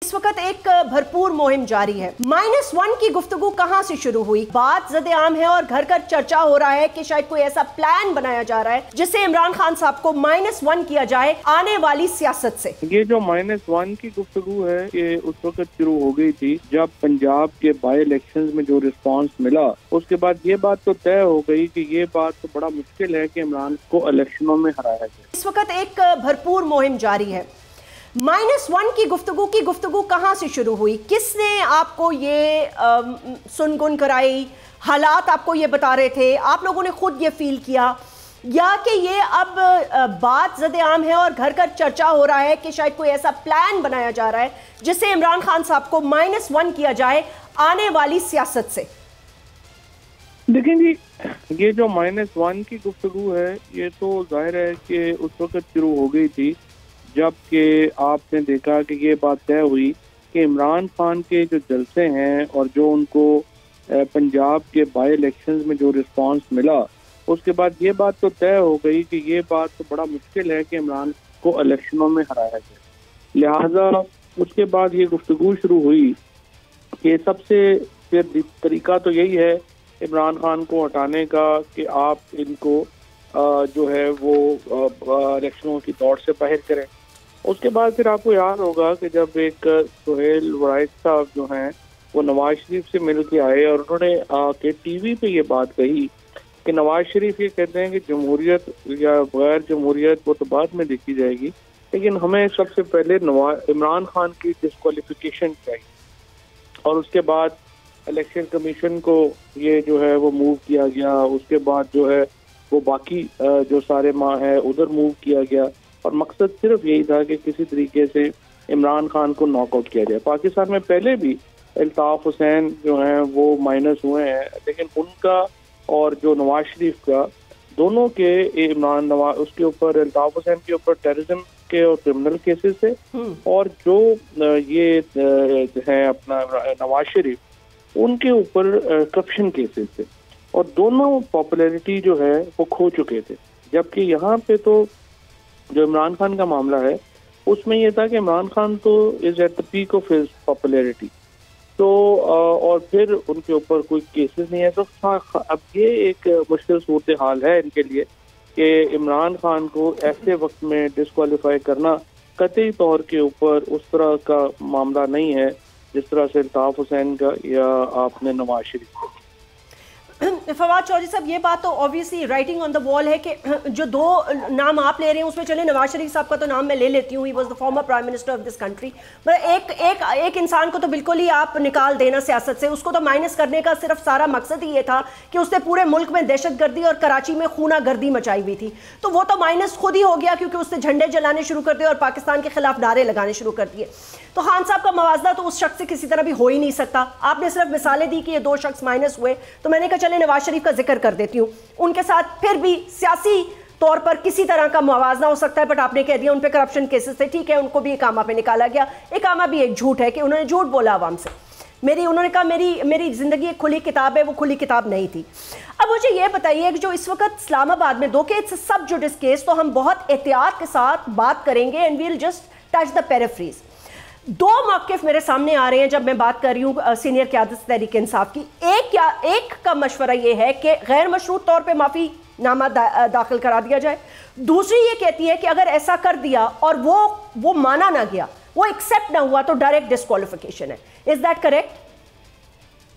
इस वक्त एक भरपूर मुहिम जारी है। -1 की गुफ्तगू कहां से शुरू हुई? बात ज़द आम है और घर घर चर्चा हो रहा है कि शायद कोई ऐसा प्लान बनाया जा रहा है जिससे इमरान खान साहब को -1 किया जाए आने वाली सियासत से। ये जो -1 की गुफ्तगू है ये उस वक्त शुरू हो गई थी जब पंजाब के बाई इलेक्शंस में जो रिस्पांस मिला, उसके बाद ये बात तो तय हो गई कि ये बात तो बड़ा मुश्किल है कि इमरान को इलेक्शनों में हराया जाए। इस वक्त एक भरपूर मुहिम जारी है। -1 की गुफ्तगू कहां से शुरू हुई? किसने आपको ये सुनगुन कराई? हालात आपको ये बता रहे थे, आप लोगों ने खुद ये फील किया, या कि ये अब बात ज़द आम है और घर घर चर्चा हो रहा है कि शायद कोई ऐसा प्लान बनाया जा रहा है जिससे इमरान खान साहब को -1 किया जाए आने वाली सियासत से? देखें जी, ये जो -1 की गुफ्तगू है ये तो जाहिर है कि उस वक्त शुरू हो गई थी जबकि आपने देखा कि ये बात तय हुई कि इमरान खान के जो जलसे हैं और जो उनको पंजाब के बाई इलेक्शंस में जो रिस्पांस मिला, उसके बाद ये बात तो तय हो गई कि ये बात तो बड़ा मुश्किल है कि इमरान को इलेक्शनों में हराया जाए। लिहाजा उसके बाद ये गुफ्तगू शुरू हुई कि सबसे फिर तरीका तो यही है इमरान खान को हटाने का कि आप इनको जो है वो इलेक्शनों की दौड़ से बाहर करें। उसके बाद फिर आपको याद होगा कि जब एक सुहेल वराइस साहब जो हैं वो नवाज शरीफ से मिल के आए और उन्होंने टीवी पे ये बात कही कि नवाज शरीफ ये कहते हैं कि जमहूरियत या गैर जमहूरियत वो तो बाद में देखी जाएगी, लेकिन हमें सबसे पहले इमरान खान की डिस्क्वालिफिकेशन चाहिए। और उसके बाद इलेक्शन कमीशन को ये जो है वो मूव किया गया, उसके बाद जो है वो बाकी जो सारे माह है उधर मूव किया गया और मकसद सिर्फ यही था कि किसी तरीके से इमरान खान को नॉकआउट किया जाए। पाकिस्तान में पहले भी अल्ताफ हुसैन जो हैं वो माइनस हुए हैं, लेकिन उनका और जो नवाज शरीफ का दोनों के उसके ऊपर अल्ताफ हुसैन के ऊपर टेररिज्म के और क्रिमिनल केसेस थे और जो ये है अपना नवाज शरीफ उनके ऊपर करप्शन केसेस थे और दोनों पॉपुलैरिटी जो है वो खो चुके थे। जबकि यहाँ पे तो जो इमरान खान का मामला है उसमें ये था कि इमरान खान तो is at the peak of his popularity, तो और फिर उनके ऊपर कोई केसेस नहीं है। तो अब ये एक मुश्किल सूरत हाल है इनके लिए कि इमरान खान को ऐसे वक्त में डिस्क्वालीफाई करना कतई तौर के ऊपर उस तरह का मामला नहीं है जिस तरह से अल्ताफ हुसैन का या आपने नवाज शरीफ का। फवाद चौधरी साहब, ये बात तो obviously writing on the wall है कि जो दो नाम आप ले रहे हैं उसमें चले नवाज शरीफ साहब का तो नाम मैं ले लेती हूँ, he was the former prime minister of this country, मगर एक इंसान को तो बिल्कुल ही आप निकाल देना सियासत से, उसको तो माइनस करने का सिर्फ सारा मकसद ही ये था कि उसने पूरे मुल्क में दहशतगर्दी और कराची में खूना गर्दी मचाई हुई थी, तो वो तो माइनस खुद ही हो गया क्योंकि उसने झंडे जलाने शुरू कर दिए और पाकिस्तान के खिलाफ नारे लगाने शुरू कर दिए। तो खान साहब का मवाजना तो उस शख्स से किसी तरह भी हो ही नहीं सकता। आपने सिर्फ मिसालें दी कि ये दो शख्स माइनस हुए, तो मैंने कहा चले नवाज शरीफ का जिक्र कर देती हूँ, उनके साथ फिर भी सियासी तौर पर किसी तरह का मुआवजा हो सकता है, बट आपने कह दिया उन पे करप्शन केसेस थे, ठीक है, उनको भी इकामा पे निकाला गया। इकामा भी एक झूठ है कि उन्होंने झूठ बोला आवाम से। उन्होंने कहा मेरी जिंदगी एक खुली किताब है, वो खुली किताब नहीं थी। अब मुझे ये बताइए कि जो इस वक्त इस्लामाबाद में 2 केस सब जुडिस केस, तो हम बहुत एहतियात के साथ बात करेंगे and we'll just touch the paraphrase. 2 मौक़िफ़ मेरे सामने आ रहे हैं जब मैं बात कर रही हूँ सीनियर क़यादत तहरीक इंसाफ की। एक का मशवरा ये है कि गैर मशरूत तौर पे माफ़ी नामा दाखिल करा दिया जाए, दूसरी ये कहती है कि अगर ऐसा कर दिया और वो माना ना गया, वो एक्सेप्ट ना हुआ, तो डायरेक्ट डिस्क्वालिफिकेशन है। Is that correct?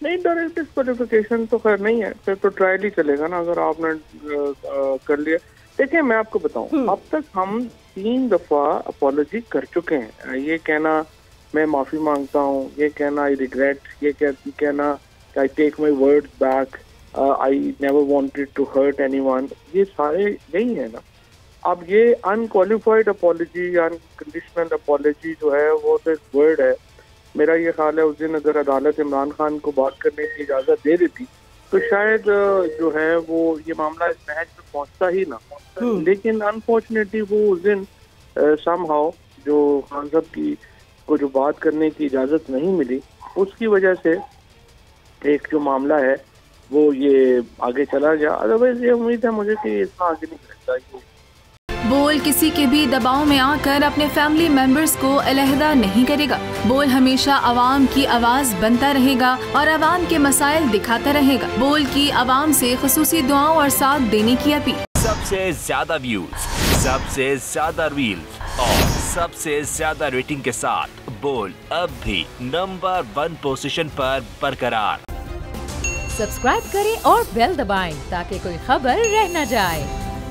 नहीं, डायरेक्ट डिस्क्वालिफिकेशन तो खैर नहीं है, फिर तो ट्रायल ही चलेगा ना अगर आपने कर लिया। देखिए मैं आपको बताऊं, अब तक हम 3 दफ़ा अपॉलॉजी कर चुके हैं। ये कहना मैं माफ़ी मांगता हूँ, ये कहना आई रिग्रेट, ये कहना I take my words back, I never wanted to hurt anyone, ये सारे यही है ना। अब ये अनक्वालिफाइड अपॉलॉजी या अनकंडीशनल अपॉलॉजी जो है वो तो एक वर्ड है। मेरा ये ख्याल है उस दिन अगर अदालत इमरान खान को बात करने की इजाज़त दे देती तो शायद जो है वो ये मामला इस महज में पहुँचता ही ना, लेकिन अनफॉर्चुनेटली वो उस दिन समहाउ जो खान साहब की को जो बात करने की इजाज़त नहीं मिली, उसकी वजह से एक जो मामला है वो ये आगे चला गया। अदरवाइज ये उम्मीद है मुझे कि इतना आगे नहीं बढ़ता। بول کسی کے بھی دباؤ میں آ کر اپنے فیملی ممبرز کو علیحدہ نہیں کرے گا۔ بول ہمیشہ عوام کی آواز بنتا رہے گا اور عوام کے مسائل دکھاتا رہے گا۔ بول کی عوام سے خصوصی دعاؤں اور ساتھ دینے کی اپیل۔ سب سے زیادہ ویوز، سب سے زیادہ ریلز اور سب سے زیادہ ریٹنگ کے ساتھ بول اب بھی نمبر 1 پوزیشن پر برقرار۔ سبسکرائب کریں اور بیل دبائیں تاکہ کوئی خبر رہ نہ جائے۔